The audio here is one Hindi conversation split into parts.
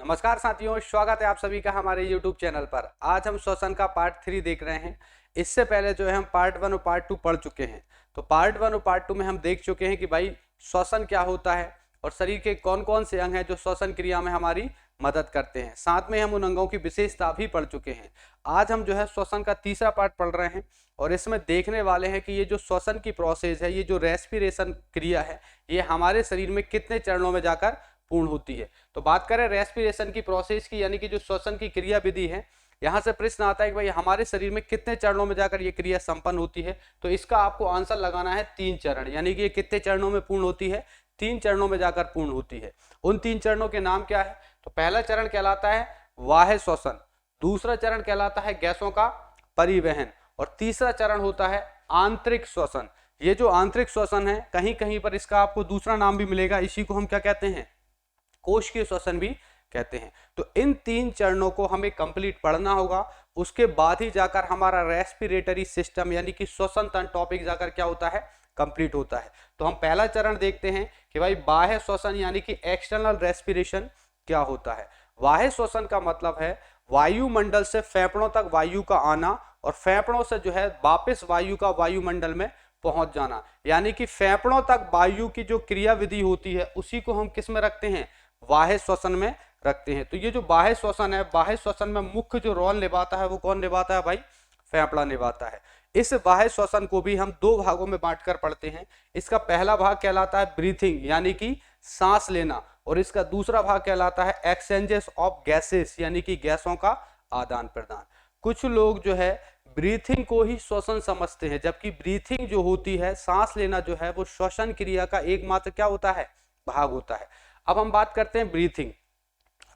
नमस्कार साथियों, स्वागत है आप सभी का हमारे YouTube चैनल पर। आज हम श्वसन का पार्ट 3 देख रहे हैं। इससे पहले जो है हम पार्ट 1 और पार्ट 2 पढ़ चुके हैं। तो पार्ट 1 और पार्ट 2 में हम देख चुके हैं कि भाई श्वसन क्या होता है और शरीर के कौन कौन से अंग हैं जो श्वसन क्रिया में हमारी मदद करते हैं। साथ में हम उन अंगों की विशेषता भी पढ़ चुके हैं। आज हम जो है श्वसन का तीसरा पार्ट पढ़ रहे हैं और इसमें देखने वाले हैं कि ये जो श्वसन की प्रोसेस है, ये जो रेस्पिरेशन क्रिया है, ये हमारे शरीर में कितने चरणों में जाकर पूर्ण होती है। तो बात करें रेस्पिरेशन की प्रोसेस की, यानी कि जो श्वसन की क्रिया विधि है, यहाँ से प्रश्न आता है कि भाई हमारे शरीर में कितने चरणों में जाकर ये क्रिया संपन्न होती है। तो इसका आपको आंसर लगाना है 3 चरण, यानी कि ये कितने चरणों में पूर्ण होती है, 3 चरणों में जाकर पूर्ण होती है। उन 3 चरणों के नाम क्या है? तो पहला चरण कहलाता है बाह्य श्वसन, दूसरा चरण कहलाता है गैसों का परिवहन और तीसरा चरण होता है आंतरिक श्वसन। ये जो आंतरिक श्वसन है, कहीं कहीं पर इसका आपको दूसरा नाम भी मिलेगा, इसी को हम क्या कहते हैं? कोशिकीय श्वसन भी कहते हैं। तो इन 3 चरणों को हमें कंप्लीट पढ़ना होगा, उसके बाद ही जाकर हमारा रेस्पिरेटरी सिस्टम यानी कि श्वसन तंत्र टॉपिक जाकर क्या होता है? कंप्लीट होता है। तो हम पहला चरण देखते हैं कि भाई बाह्य श्वसन यानी कि एक्सटर्नल रेस्पिरेशन क्या होता है। बाह्य श्वसन का मतलब है वायुमंडल से फेफड़ों तक वायु का आना और फेफड़ों से जो है वापस वायु का वायुमंडल में पहुंच जाना, यानी कि फेफड़ों तक वायु की जो क्रिया विधि होती है उसी को हम किस में रखते हैं? बाह्य श्वसन में रखते हैं। तो ये जो बाह्य श्वसन है, बाह्य श्वसन में मुख्य जो रोल निभाता है वो कौन निभाता है भाई? फेफड़ा निभाता है। इस बाह्य श्वसन को भी हम 2 भागों में बांटकर पढ़ते हैं। इसका पहला भाग कहलाता है ब्रीथिंग यानी कि सांस लेना, और इसका दूसरा भाग कहलाता है एक्सचेंजेस ऑफ गैसेस यानी कि गैसों का आदान प्रदान। कुछ लोग जो है ब्रीथिंग को ही श्वसन समझते हैं, जबकि ब्रीथिंग जो होती है, सांस लेना जो है, वो श्वसन क्रिया का एकमात्र क्या होता है? भाग होता है। अब हम बात करते हैं ब्रीथिंग।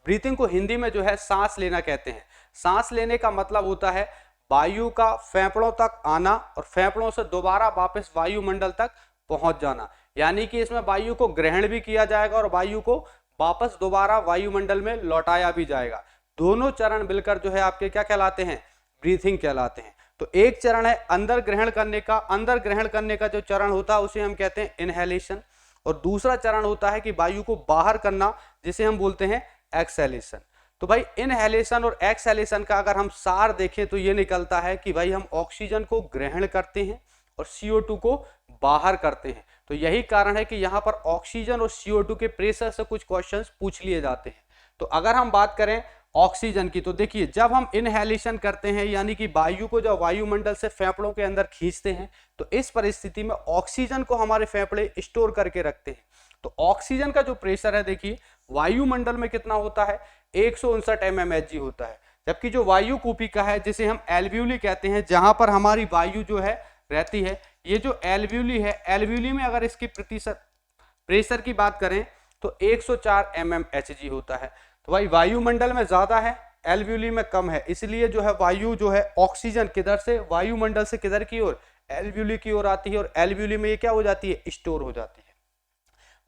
ब्रीथिंग को हिंदी में जो है सांस लेना कहते हैं। सांस लेने का मतलब होता है वायु का फेफड़ों तक आना और फेफड़ों से दोबारा वापस वायुमंडल तक पहुंच जाना, यानी कि इसमें वायु को ग्रहण भी किया जाएगा और वायु को वापस दोबारा वायुमंडल में लौटाया भी जाएगा। दोनों चरण मिलकर जो है आपके क्या कहलाते हैं? ब्रीथिंग कहलाते हैं। तो एक चरण है अंदर ग्रहण करने का, अंदर ग्रहण करने का जो चरण होता है उसे हम कहते हैं इनहेलेशन, और दूसरा चरण होता है कि वायु को बाहर करना, जिसे हम बोलते हैं एक्सहेलेशन। तो भाई इनहेलेशन और एक्सहेलेशन का अगर हम सार देखें तो ये निकलता है कि भाई हम ऑक्सीजन को ग्रहण करते हैं और CO2 को बाहर करते हैं। तो यही कारण है कि यहाँ पर ऑक्सीजन और CO2 के प्रेशर से कुछ क्वेश्चंस पूछ लिए जाते हैं। तो अगर हम बात करें ऑक्सीजन की, तो देखिए जब हम इनहेलेशन करते हैं यानी कि वायु को जब वायुमंडल से फेफड़ों के अंदर खींचते हैं, तो इस परिस्थिति में ऑक्सीजन को हमारे फेफड़े स्टोर करके रखते हैं। तो ऑक्सीजन का जो प्रेशर है, देखिए वायुमंडल में कितना होता है? 159 mmHg होता है, जबकि जो वायु कूपिका है, जिसे हम एल्वियोली कहते हैं, जहां पर हमारी वायु जो है रहती है, ये जो एल्वियोली है, एल्वियोली में अगर इसकी प्रतिशत प्रेशर की बात करें तो 104 mmHg होता है। तो भाई वायुमंडल में ज्यादा है, एल्वियोली में कम है, इसलिए जो है वायु जो है ऑक्सीजन किधर से? वायुमंडल से किधर की ओर? एल्वियोली की ओर आती है, और एल्वियोली में ये क्या हो जाती है? स्टोर हो जाती है।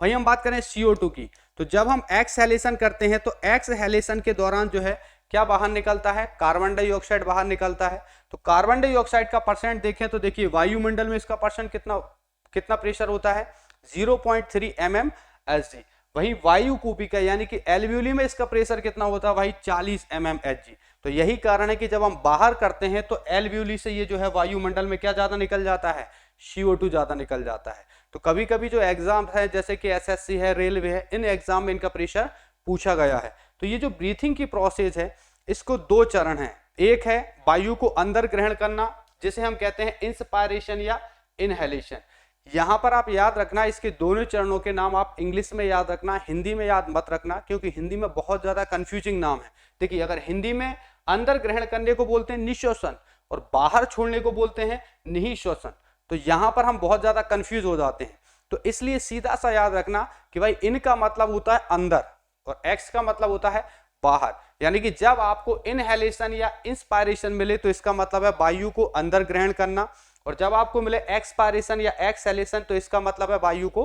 वहीं हम बात करें CO2 की, तो जब हम एक्सहेलेशन करते हैं तो एक्सहेलेशन के दौरान जो है क्या बाहर निकलता है? कार्बन डाइऑक्साइड बाहर निकलता है। तो कार्बन डाइऑक्साइड का परसेंट देखें तो देखिए वायुमंडल में इसका परसेंट कितना प्रेशर होता है? 0.3 mmHg। वहीं वायु कूपिका यानी कि एल्वियोली में इसका प्रेशर कितना होता है भाई? 40 mmHg। तो यही कारण है कि जब हम बाहर करते हैं तो एल्वियोली से ये जो है वायुमंडल में क्या ज्यादा निकल जाता है? CO2 ज्यादा निकल जाता है। तो कभी कभी जो एग्जाम है, जैसे कि SSC है, रेलवे है, इन एग्जाम में इनका प्रेशर पूछा गया है। तो ये जो ब्रीथिंग की प्रोसेस है, इसको 2 चरण है। एक है वायु को अंदर ग्रहण करना, जिसे हम कहते हैं इंस्पायरेशन या इनहेलेशन। यहां पर आप याद रखना, इसके दोनों चरणों के नाम आप इंग्लिश में याद रखना, हिंदी में याद मत रखना, क्योंकि हिंदी में बहुत ज्यादा कंफ्यूजिंग नाम है। देखिए अगर हिंदी में अंदर ग्रहण करने को बोलते हैं निश्वसन और बाहर छोड़ने को बोलते हैं निःश्वसन, तो यहां पर हम बहुत ज्यादा कंफ्यूज हो जाते हैं। तो इसलिए सीधा सा याद रखना कि भाई इनका मतलब होता है अंदर और एक्स का मतलब होता है बाहर, यानी कि जब आपको इनहेलेशन या इंस्पायरेशन मिले तो इसका मतलब है वायु को अंदर ग्रहण करना, और जब आपको मिले एक्सपायरेशन या एक्सहेलेशन तो इसका मतलब है वायु को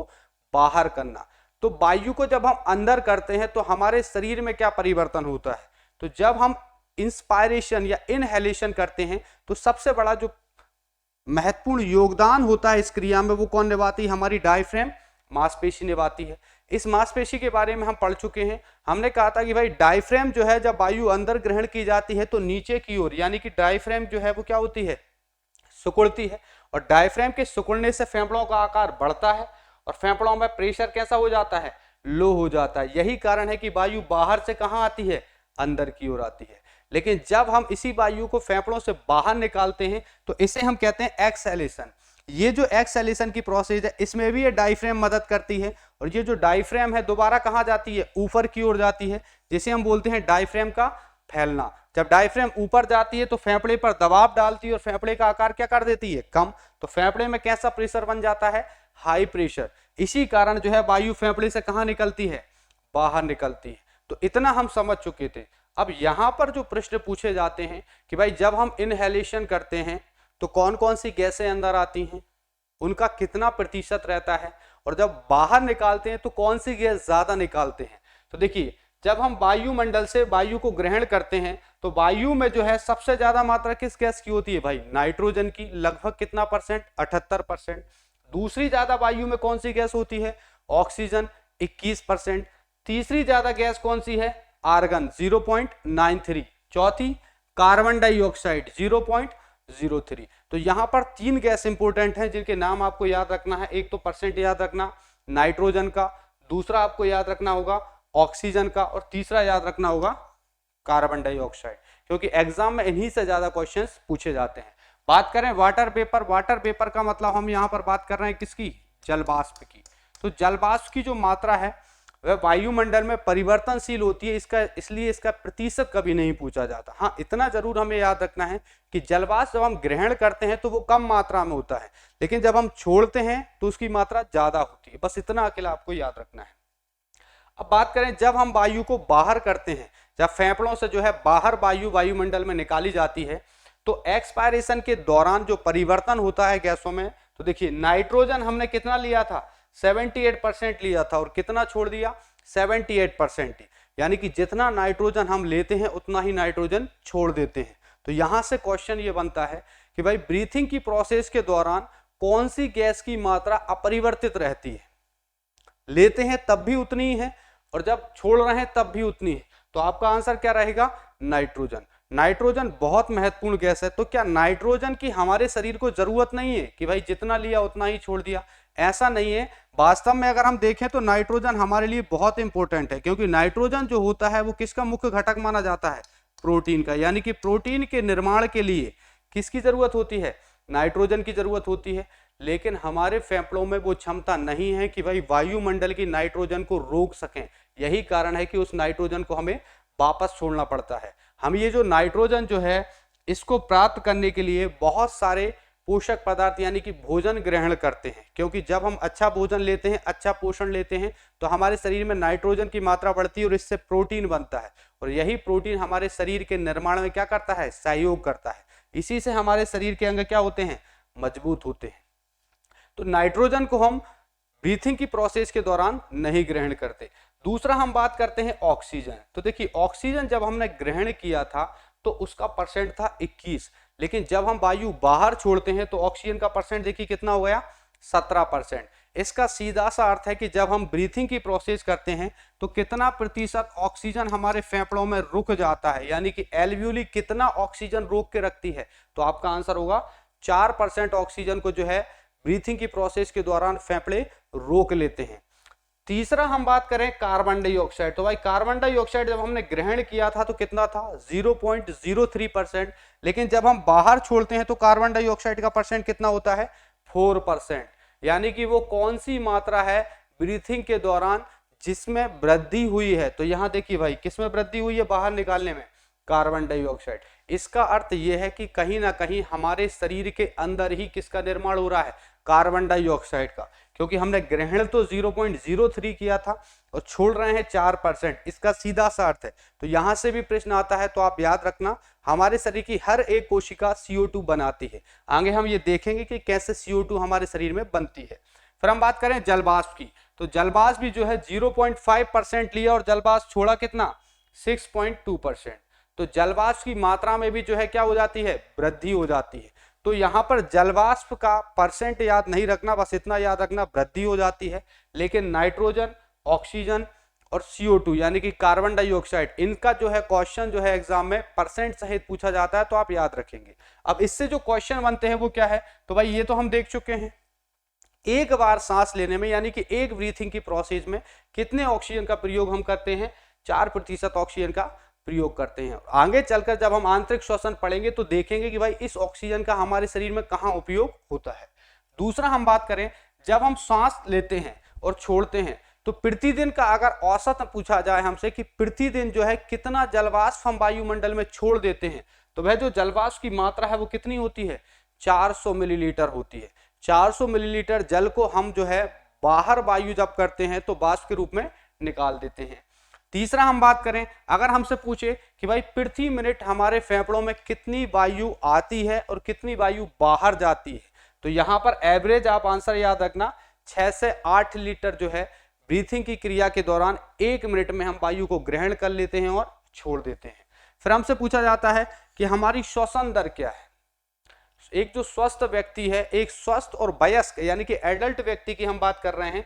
बाहर करना। तो वायु को जब हम अंदर करते हैं तो हमारे शरीर में क्या परिवर्तन होता है? तो जब हम इंस्पायरेशन या इनहेलेशन करते हैं तो सबसे बड़ा जो महत्वपूर्ण योगदान होता है इस क्रिया में, वो कौन निभाती है? हमारी डायफ्रेम मांसपेशी निभाती है। इस मांसपेशी के बारे में हम पढ़ चुके हैं। हमने कहा था कि भाई डायफ्रेम जो है जब वायु अंदर ग्रहण की जाती है तो नीचे की ओर, यानी कि डायफ्रेम जो है वो क्या होती है, सिकुड़ती है, और डायफ्रेम के सिकुड़ने से फेफड़ों का आकार बढ़ता है और फेफड़ों में प्रेशर कैसा हो जाता है, लो हो जाता है। यही कारण है कि वायु बाहर से कहां आती है, अंदर की ओर आती है। लेकिन जब हम इसी वायु को फेफड़ों से बाहर निकालते हैं तो इसे हम कहते हैं एक्सहेलेशन। ये जो एक्सहेलेशन की प्रोसेस है इसमें भी ये डायफ्रेम मदद करती है, और ये जो डायफ्रेम है दोबारा कहां जाती है, ऊपर की ओर जाती है, जिसे हम बोलते हैं डायफ्रेम का फैलना। जब डायफ्रेम ऊपर जाती है तो फेफड़े पर दबाव डालती है और फेफड़े का आकार क्या कर देती है, कम। तो फेफड़े में कैसा प्रेशर बन जाता है, हाई प्रेशर। इसी कारण जो है वायु फेफड़े से कहां निकलती है, बाहर निकलती है। तो इतना हम समझ चुके थे। अब यहां पर जो प्रश्न पूछे जाते हैं कि भाई जब हम इनहेलेशन करते हैं तो कौन कौन सी गैसें अंदर आती हैं, उनका कितना प्रतिशत रहता है, और जब बाहर निकालते हैं तो कौन सी गैस ज्यादा निकालते हैं। तो देखिए, जब हम वायुमंडल से वायु को ग्रहण करते हैं तो वायु में जो है सबसे ज्यादा मात्रा किस गैस की होती है भाई, नाइट्रोजन की, लगभग कितना परसेंट, 78%। दूसरी ज्यादा वायु में कौन सी गैस होती है, ऑक्सीजन, 21%। तीसरी ज्यादा गैस कौन सी है, आर्गन, 0.93। चौथी कार्बन डाइऑक्साइड, 0.03। तो यहां पर 3 गैस इंपोर्टेंट हैं जिनके नाम आपको याद रखना है। एक तो परसेंट याद रखना नाइट्रोजन का, दूसरा आपको याद रखना होगा ऑक्सीजन का, और तीसरा याद रखना होगा कार्बन डाइऑक्साइड, क्योंकि एग्जाम में इन्हीं से ज्यादा क्वेश्चंस पूछे जाते हैं। बात करें वाटर वेपर, वाटर वेपर का मतलब हम यहाँ पर बात कर रहे हैं किसकी, जलवाष्प की। तो जलवाष्प की जो मात्रा है वह वायुमंडल में परिवर्तनशील होती है, इसलिए इसका प्रतिशत कभी नहीं पूछा जाता। हाँ, इतना जरूर हमें याद रखना है कि जलवाष्प जब हम ग्रहण करते हैं तो वो कम मात्रा में होता है, लेकिन जब हम छोड़ते हैं तो उसकी मात्रा ज्यादा होती है। बस इतना अकेला आपको याद रखना है। अब बात करें जब हम वायु को बाहर करते हैं, जब फेफड़ों से जो है बाहर वायु वायुमंडल में निकाली जाती है तो एक्सपायरेशन के दौरान जो परिवर्तन होता है गैसों में, तो देखिए नाइट्रोजन हमने कितना लिया था, 78% लिया था, और कितना छोड़ दिया, 78%। यानी कि जितना नाइट्रोजन हम लेते हैं उतना ही नाइट्रोजन छोड़ देते हैं। तो यहां से क्वेश्चन ये बनता है कि भाई ब्रीथिंग की प्रोसेस के दौरान कौन सी गैस की मात्रा अपरिवर्तित रहती है, लेते हैं तब भी उतनी ही है और जब छोड़ रहे हैं तब भी उतनी है। तो आपका आंसर क्या रहेगा, नाइट्रोजन। नाइट्रोजन बहुत महत्वपूर्ण गैस है। तो क्या नाइट्रोजन की हमारे शरीर को जरूरत नहीं है कि भाई जितना लिया उतना ही छोड़ दिया, ऐसा नहीं है। वास्तव में अगर हम देखें तो नाइट्रोजन हमारे लिए बहुत इंपॉर्टेंट है, क्योंकि नाइट्रोजन जो होता है वो किसका मुख्य घटक माना जाता है, प्रोटीन का। यानी कि प्रोटीन के निर्माण के लिए किसकी जरूरत होती है, नाइट्रोजन की जरूरत होती है। लेकिन हमारे फेफड़ों में वो क्षमता नहीं है कि भाई वायुमंडल की नाइट्रोजन को रोक सकें। यही कारण है कि उस नाइट्रोजन को हमें वापस छोड़ना पड़ता है। हम ये जो नाइट्रोजन जो है इसको प्राप्त करने के लिए बहुत सारे पोषक पदार्थ यानी कि भोजन ग्रहण करते हैं, क्योंकि जब हम अच्छा भोजन लेते हैं, अच्छा पोषण लेते हैं, तो हमारे शरीर में नाइट्रोजन की मात्रा बढ़ती है और इससे प्रोटीन बनता है, और यही प्रोटीन हमारे शरीर के निर्माण में क्या करता है, सहयोग करता है। इसी से हमारे शरीर के अंग क्या होते हैं, मजबूत होते हैं। तो नाइट्रोजन को हम ब्रीथिंग की प्रोसेस के दौरान नहीं ग्रहण करते। दूसरा हम बात करते हैं ऑक्सीजन। तो देखिए ऑक्सीजन जब हमने ग्रहण किया था तो उसका परसेंट था 21, लेकिन जब हम वायु बाहर छोड़ते हैं तो ऑक्सीजन का परसेंट देखिए कितना हो गया, 17%। इसका सीधा सा अर्थ है कि जब हम ब्रीथिंग की प्रोसेस करते हैं तो कितना प्रतिशत ऑक्सीजन हमारे फेफड़ों में रुक जाता है, यानी कि एल्वियोली कितना ऑक्सीजन रोक के रखती है। तो आपका आंसर होगा 4% ऑक्सीजन को जो है ब्रीथिंग की प्रोसेस के दौरान फेफड़े रोक लेते हैं। तीसरा हम बात करें कार्बन डाइऑक्साइड। तो भाई कार्बन डाइऑक्साइड जब हमने ग्रहण किया था तो कितना था, 0.03%, लेकिन जब हम बाहर छोड़ते हैं तो कार्बन डाइऑक्साइड का परसेंट कितना होता है, 4%। यानी कि वो कौन सी मात्रा है ब्रीथिंग के दौरान जिसमें वृद्धि हुई है। तो यहां देखिए भाई किसमें वृद्धि हुई है बाहर निकालने में, कार्बन डाइऑक्साइड। इसका अर्थ यह है कि कहीं ना कहीं हमारे शरीर के अंदर ही किसका निर्माण हो रहा है, कार्बन डाइऑक्साइड का, क्योंकि हमने ग्रहण तो 0.03 किया था और छोड़ रहे हैं 4%। इसका सीधा सा अर्थ है। तो यहां से भी प्रश्न आता है तो आप याद रखना हमारे शरीर की हर एक कोशिका CO2 बनाती है। आगे हम ये देखेंगे कि कैसे CO2 हमारे शरीर में बनती है। फिर हम बात करें जलवाष्प की। तो जलवाष्प भी जो है 0.5% लिया और जलवाष्प छोड़ा कितना, 6.2%। तो जलवाष्प की मात्रा में भी जो है क्या हो जाती है, वृद्धि हो जाती है। तो यहां पर जलवाष्प का परसेंट याद नहीं रखना, बस इतना याद रखना वृद्धि हो जाती है। लेकिन नाइट्रोजन, ऑक्सीजन और CO2 यानी कि कार्बन डाइऑक्साइड, इनका जो है क्वेश्चन जो है एग्जाम में परसेंट सहित पूछा जाता है, तो आप याद रखेंगे। अब इससे जो क्वेश्चन बनते हैं वो क्या है, तो भाई ये तो हम देख चुके हैं, एक बार सांस लेने में यानी कि एक ब्रीथिंग की प्रोसेस में कितने ऑक्सीजन का प्रयोग हम करते हैं, 4% ऑक्सीजन का प्रयोग करते हैं। आगे चलकर जब हम आंतरिक श्वसन पढ़ेंगे तो देखेंगे कि भाई इस ऑक्सीजन का हमारे शरीर में कहाँ उपयोग होता है। दूसरा हम बात करें, जब हम सांस लेते हैं और छोड़ते हैं तो प्रतिदिन का अगर औसत पूछा जाए हमसे कि प्रतिदिन जो है कितना जलवाष्प हम वायुमंडल में छोड़ देते हैं, तो वह जो जलवाष्प की मात्रा है वो कितनी होती है, 400 मिलीलीटर होती है। 400 मिलीलीटर जल को हम जो है बाहर वायु जब करते हैं तो वाष्प के रूप में निकाल देते हैं। तीसरा हम बात करें, अगर हमसे पूछे कि भाई प्रति मिनट हमारे फेफड़ों में कितनी वायु आती है और कितनी वायु बाहर जाती है, तो यहां पर एवरेज आप आंसर याद रखना 6 से 8 लीटर जो है ब्रीथिंग की क्रिया के दौरान 1 मिनट में हम वायु को ग्रहण कर लेते हैं और छोड़ देते हैं। फिर हमसे पूछा जाता है कि हमारी श्वसन दर क्या है। एक जो स्वस्थ व्यक्ति है, एक स्वस्थ और वयस्क यानी कि एडल्ट व्यक्ति की हम बात कर रहे हैं,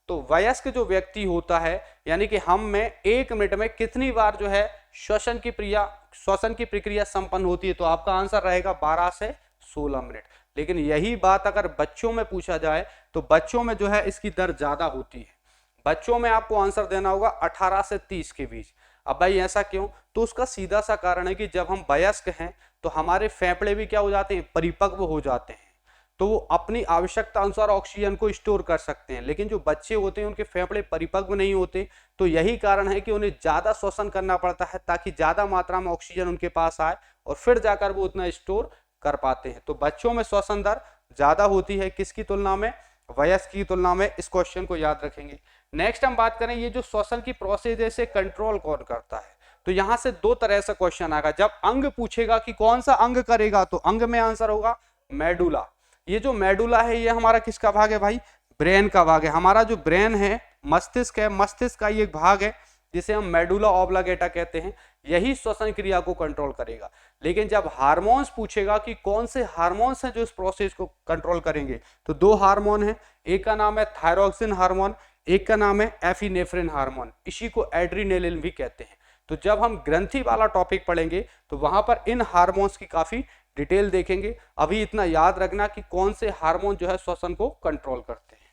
तो वयस्क जो व्यक्ति होता है यानी कि हम में 1 मिनट में कितनी बार जो है श्वसन की प्रक्रिया संपन्न होती है, तो आपका आंसर रहेगा 12 से 16 मिनट। लेकिन यही बात अगर बच्चों में पूछा जाए तो बच्चों में जो है इसकी दर ज्यादा होती है। बच्चों में आपको आंसर देना होगा 18 से 30 के बीच। अब भाई ऐसा क्यों, तो उसका सीधा सा कारण है कि जब हम वयस्क हैं तो हमारे फेफड़े भी क्या हो जाते हैं, परिपक्व हो जाते हैं, तो वो अपनी आवश्यकता अनुसार ऑक्सीजन को स्टोर कर सकते हैं। लेकिन जो बच्चे होते हैं उनके फेफड़े परिपक्व नहीं होते, तो यही कारण है कि उन्हें ज्यादा श्वसन करना पड़ता है ताकि ज्यादा मात्रा में ऑक्सीजन उनके पास आए और फिर जाकर वो उतना स्टोर कर पाते हैं। तो बच्चों में श्वसन दर ज्यादा होती है किसकी तुलना में, वयस्क की तुलना में। इस क्वेश्चन को याद रखेंगे। नेक्स्ट हम बात करें, ये जो श्वसन की प्रोसेस है इसे कंट्रोल कौन करता है, तो यहां से दो तरह से क्वेश्चन आएगा। जब अंग पूछेगा कि कौन सा अंग करेगा, तो अंग में आंसर होगा मेडुला। ये जो मेडुला है ये हमारा किसका भाग है भाई, ब्रेन का भाग है। हमारा जो ब्रेन है, मस्तिष्क है, मस्तिष्क का ये भाग है जिसे हम मेडुला ऑब्लांगेटा कहते हैं, यही श्वसन क्रिया को कंट्रोल करेगा। लेकिन जब हार्मोन्स पूछेगा कि कौन से हार्मोन्स हैं जो इस प्रोसेस को कंट्रोल करेंगे, तो दो हार्मोन हैं, एक का नाम है थायरोक्सिन हार्मोन, एक का नाम है एफिनेफ्रिन हार्मोन, इसी को एड्रीनेलिन भी कहते हैं। तो जब हम ग्रंथि वाला टॉपिक पढ़ेंगे तो वहां पर इन हार्मोन्स की काफी डिटेल देखेंगे। अभी इतना याद रखना कि कौन से हार्मोन जो है श्वसन को कंट्रोल करते हैं।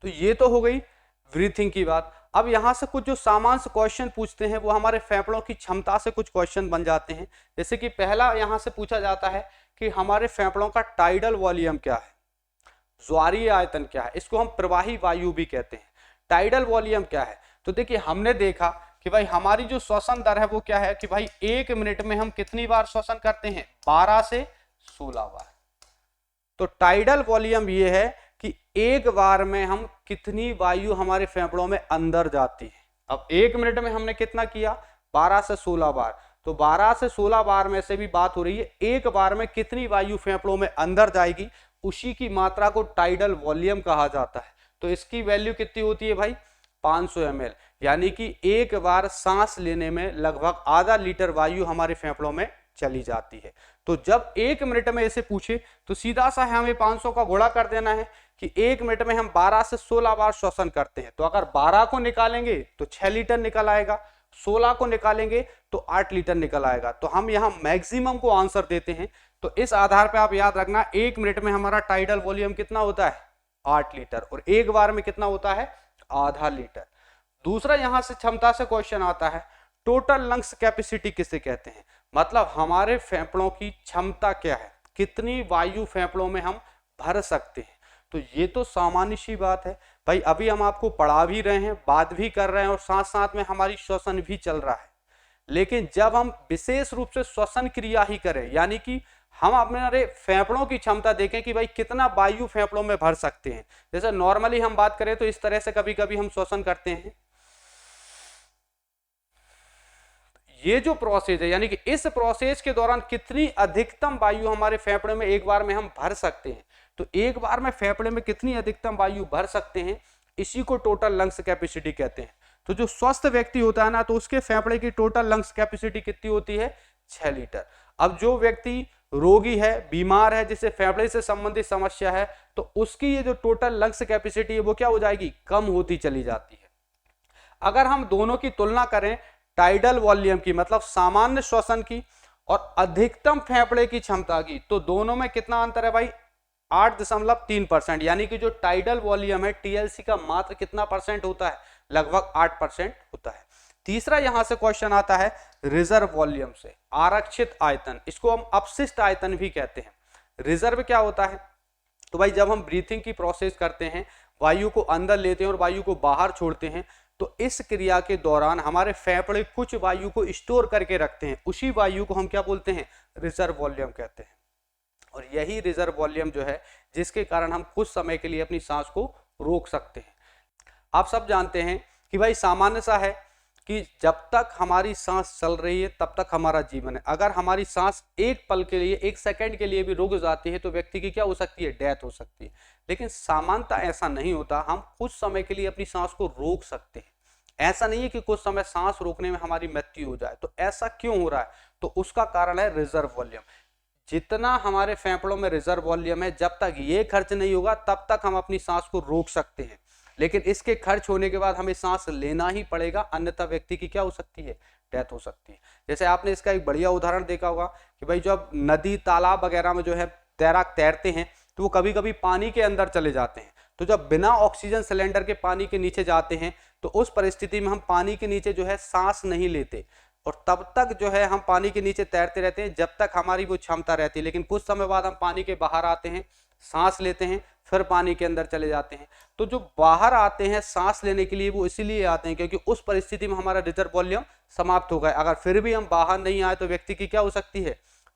तो ये तो हो गई ब्रीथिंग की बात। अब यहां से कुछ जो सामान्य क्वेश्चन पूछते हैं वो हमारे फेफड़ों की क्षमता से कुछ क्वेश्चन बन जाते हैं। जैसे कि पहला यहां से पूछा जाता है कि हमारे फेफड़ों का टाइडल वॉल्यूम क्या है, ज्वारीय आयतन क्या है, इसको हम प्रवाही वायु भी कहते हैं। टाइडल वॉल्यूम क्या है, तो देखिए हमने देखा कि भाई हमारी जो श्वसन दर है वो क्या है कि भाई 1 मिनट में हम कितनी बार श्वसन करते हैं, 12 से 16 बार। तो टाइडल वॉल्यूम ये है कि एक बार में हम कितनी वायु हमारे फेफड़ों में अंदर जाती है। अब 1 मिनट में हमने कितना किया, 12 से 16 बार, तो 12 से 16 बार में से भी बात हो रही है एक बार में कितनी वायु फेफड़ों में अंदर जाएगी, उसी की मात्रा को टाइडल वॉल्यूम कहा जाता है। तो इसकी वैल्यू कितनी होती है भाई, 500 ml, यानी कि एक बार सांस लेने में लगभग आधा लीटर वायु हमारे फेफड़ों में चली जाती है। तो जब 1 मिनट में इसे पूछे तो सीधा सा हमें 500 का गुणा कर देना है कि 1 मिनट में हम 12 से 16 बार श्वसन करते हैं। तो अगर 12 को निकालेंगे तो 6 लीटर निकल आएगा, 16 को निकालेंगे तो 8 लीटर निकल आएगा। तो हम यहाँ मैक्सिमम को आंसर देते हैं। तो इस आधार पर आप याद रखना 1 मिनट में हमारा टाइडल वॉल्यूम कितना होता है, 8 लीटर, और एक बार में कितना होता है, आधा लीटर। दूसरा यहां से क्षमता से क्वेश्चन आता है, टोटल लंग्स कैपेसिटी किसे कहते हैं, मतलब हमारे फेफड़ों की क्षमता क्या है, कितनी वायु फेफड़ों में हम भर सकते हैं। तो ये तो सामान्य सी बात है भाई, अभी हम आपको पढ़ा भी रहे हैं, बात भी कर रहे हैं और साथ साथ में हमारी श्वसन भी चल रहा है। लेकिन जब हम विशेष रूप से श्वसन क्रिया ही करें, यानी कि हम अपने फेफड़ों की क्षमता देखें कि भाई कितना वायु फेफड़ों में भर सकते हैं। जैसे नॉर्मली हम बात करें तो इस तरह से कभी कभी हम श्वसन करते हैं, ये जो प्रोसेस है यानी कि इस प्रोसेस के दौरान कितनी अधिकतम वायु हमारे फेफड़े में एक बार में हम भर सकते हैं। तो एक बार में फेफड़े में कितनी अधिकतम वायु भर सकते हैं, इसी को टोटल लंग्स कैपेसिटी कहते हैं। तो जो स्वस्थ व्यक्ति होता है ना, तो उसके फेफड़े की टोटल लंग्स कैपेसिटी कितनी होती है, 6 लीटर। अब जो व्यक्ति रोगी है, बीमार है, जिसे फेफड़े से संबंधित समस्या है, तो उसकी ये जो टोटल लंग्स कैपेसिटी है वो क्या हो जाएगी, कम होती चली जाती है। अगर हम दोनों की तुलना करें टाइडल वॉल्यूम की, मतलब सामान्य श्वसन की, और अधिकतम फेफड़े की क्षमता की, तो दोनों में कितना अंतर है भाई, 8.3%। यानी कि जो टाइडल वॉल्यूम है टीएलसी का मात्र कितना परसेंट होता है, लगभग 8% होता है। तीसरा यहां से क्वेश्चन आता है रिजर्व वॉल्यूम से, आरक्षित आयतन, इसको हम अपशिष्ट आयतन भी कहते हैं। रिजर्व क्या होता है, तो भाई जब हम ब्रीथिंग की प्रोसेस करते हैं, वायु को अंदर लेते हैं और वायु को बाहर छोड़ते हैं, तो इस क्रिया के दौरान हमारे फेफड़े कुछ वायु को स्टोर करके रखते हैं, उसी वायु को हम क्या बोलते हैं, रिजर्व वॉल्यूम कहते हैं। और यही रिजर्व वॉल्यूम जो है जिसके कारण हम कुछ समय के लिए अपनी सांस को रोक सकते हैं। आप सब जानते हैं कि भाई सामान्य सा है कि जब तक हमारी सांस चल रही है तब तक हमारा जीवन है। अगर हमारी सांस एक पल के लिए, एक सेकंड के लिए भी रुक जाती है तो व्यक्ति की क्या हो सकती है, डेथ हो सकती है। लेकिन सामान्यतः ऐसा नहीं होता, हम कुछ समय के लिए अपनी सांस को रोक सकते हैं। ऐसा नहीं है कि कुछ समय सांस रोकने में हमारी मृत्यु हो जाए। तो ऐसा क्यों हो रहा है, तो उसका कारण है रिजर्व वॉल्यूम। जितना हमारे फेफड़ों में रिजर्व वॉल्यूम है, जब तक ये खर्च नहीं होगा तब तक हम अपनी सांस को रोक सकते हैं। लेकिन इसके खर्च होने के बाद हमें सांस लेना ही पड़ेगा, अन्यथा व्यक्ति की क्या हो सकती है, डेथ हो सकती है। जैसे आपने इसका एक बढ़िया उदाहरण देखा होगा कि भाई जब नदी तालाब वगैरह में जो है तैराक तैरते हैं तो वो कभी कभी पानी के अंदर चले जाते हैं। तो जब बिना ऑक्सीजन सिलेंडर के पानी के नीचे जाते हैं तो उस परिस्थिति में हम पानी के नीचे जो है सांस नहीं लेते, और तब तक जो है हम पानी के नीचे तैरते रहते हैं जब तक हमारी वो क्षमता रहती है। लेकिन कुछ समय बाद हम पानी के बाहर आते हैं, सांस लेते हैं, फिर पानी के अंदर चले जाते हैं। तो जो बाहर आते हैं सांस लेने के लिए वो इसीलिए आते हैं क्योंकि उस परिस्थिति में हमारा रिजर्व वॉल्यूम समाप्त हो गया। अगर फिर भी हम बाहर नहीं आए तो व्यक्ति की क्या हो सकती है,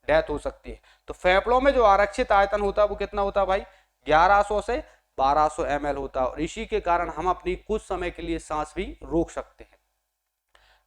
डेथ हो सकती है। तो फेफड़ों में जो आरक्षित आयतन होता है वो कितना होता है भाई, 1100 से 1200 ml होता है, और इसी के कारण हम अपनी कुछ समय के लिए सांस भी रोक सकते हैं।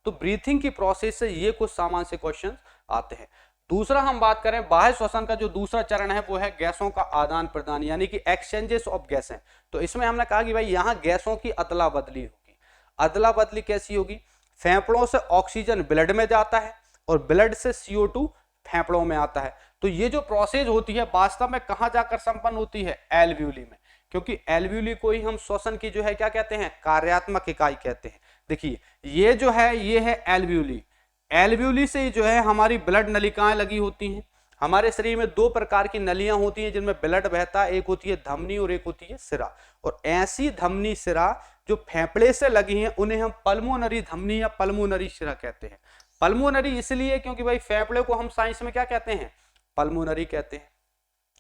तो ब्रीथिंग की प्रोसेस से ये कुछ सामान्य से क्वेश्चन आते हैं। दूसरा हम बात करें बाह्य श्वसन का, जो दूसरा चरण है वो है गैसों का आदान प्रदान, यानी कि एक्सचेंजेस ऑफ गैसें। तो इसमें हमने कहा कि भाई यहाँ गैसों की अदला बदली होगी। अदला बदली कैसी होगी, फेफड़ों से ऑक्सीजन ब्लड में जाता है और ब्लड से CO2 फेफड़ों में आता है। तो ये जो प्रोसेस होती है वास्तव में कहाँ जाकर संपन्न होती है, एल्वियोली में, क्योंकि एल्वियोली को ही हम श्वसन की जो है क्या कहते हैं, कार्यात्मक इकाई कहते हैं। देखिए ये जो है ये है एल्वियोली। एल्वियोली से जो है हमारी ब्लड नलिकाएं लगी होती हैं। हमारे शरीर में दो प्रकार की नलियां होती हैं जिनमें ब्लड बहता है, एक होती है धमनी और एक होती है सिरा। और ऐसी धमनी सिरा जो फेफड़े से लगी हैं उन्हें हम पल्मोनरी धमनी या पल्मोनरी सिरा कहते हैं। पल्मोनरी इसलिए क्योंकि भाई फेफड़े को हम साइंस में क्या कहते हैं, पल्मोनरी कहते हैं।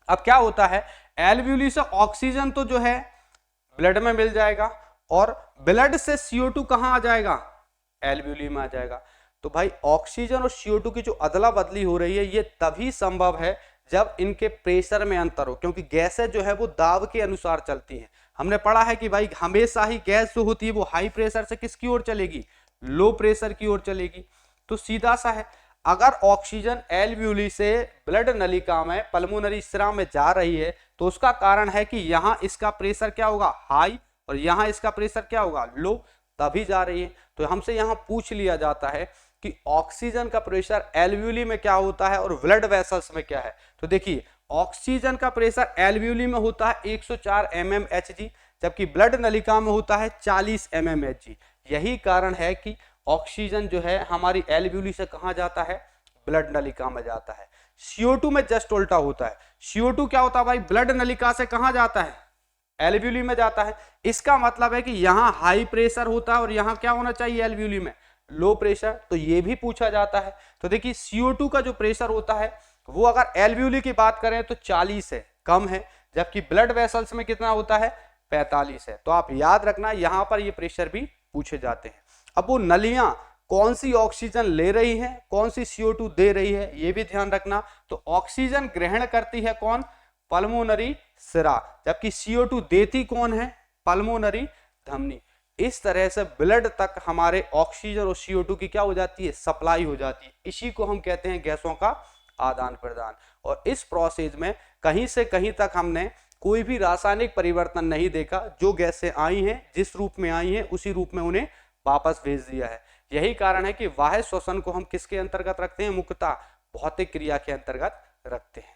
अब क्या होता है, एल्वियोली से ऑक्सीजन तो जो है ब्लड में मिल जाएगा और ब्लड से CO2 कहां आ जाएगा, एल्वियोली में आ जाएगा। तो भाई ऑक्सीजन और CO2 की जो अदला बदली हो रही है ये तभी संभव है जब इनके प्रेशर में अंतर हो, क्योंकि गैसें जो है वो दाब के अनुसार चलती हैं। हमने पढ़ा है कि भाई हमेशा ही गैस जो होती है वो हाई प्रेशर से किसकी ओर चलेगी, लो प्रेशर की ओर चलेगी। तो सीधा सा है, अगर ऑक्सीजन एल्वियोली से ब्लड नलिका में पल्मोनरी सिरा में जा रही है तो उसका कारण है कि यहाँ इसका प्रेशर क्या होगा, हाई, और यहाँ इसका प्रेशर क्या होगा, लो, तभी जा रही है। तो हमसे यहाँ पूछ लिया जाता है कि ऑक्सीजन का प्रेशर एल्वियोली में क्या होता है और ब्लड वेसल्स में क्या है। तो देखिए ऑक्सीजन का प्रेशर एल्वियोली में होता है 104 mmHg, जबकि ब्लड नलिका में होता है 40 mmHg। यही कारण है कि ऑक्सीजन जो है हमारी एल्वियोली से कहां जाता है, ब्लड नलिका में जाता है। CO2 में जस्ट उल्टा होता है। CO2 क्या होता है भाई, ब्लड नलिका से कहां जाता है, एल्वियोली में जाता है। इसका मतलब है कि यहाँ हाई प्रेशर होता है और यहाँ क्या होना चाहिए, एल्वियोली में लो प्रेशर। तो ये भी पूछा जाता है। तो देखिए CO2 का जो प्रेशर होता है वो अगर एल्वियोली की बात करें तो 40 है, कम है, जबकि ब्लड वेसल्स में कितना होता है, 45 है। तो आप याद रखना यहाँ पर ये प्रेशर भी पूछे जाते हैं। अब वो नलियां कौन सी ऑक्सीजन ले रही हैं, कौन सी CO2 दे रही है, ये भी ध्यान रखना। तो ऑक्सीजन ग्रहण करती है कौन, पल्मोनरी सिरा, जबकि CO2 देती कौन है, पल्मोनरी धमनी। इस तरह से ब्लड तक हमारे ऑक्सीजन और CO2 की क्या हो जाती है, सप्लाई हो जाती है। इसी को हम कहते हैं गैसों का आदान प्रदान। और इस प्रोसेस में कहीं से कहीं तक हमने कोई भी रासायनिक परिवर्तन नहीं देखा। जो गैसें आई हैं जिस रूप में आई हैं उसी रूप में उन्हें वापस भेज दिया है। यही कारण है कि बाह्य श्वसन को हम किसके अंतर्गत रखते हैं, मुख्यतः भौतिक क्रिया के अंतर्गत रखते हैं।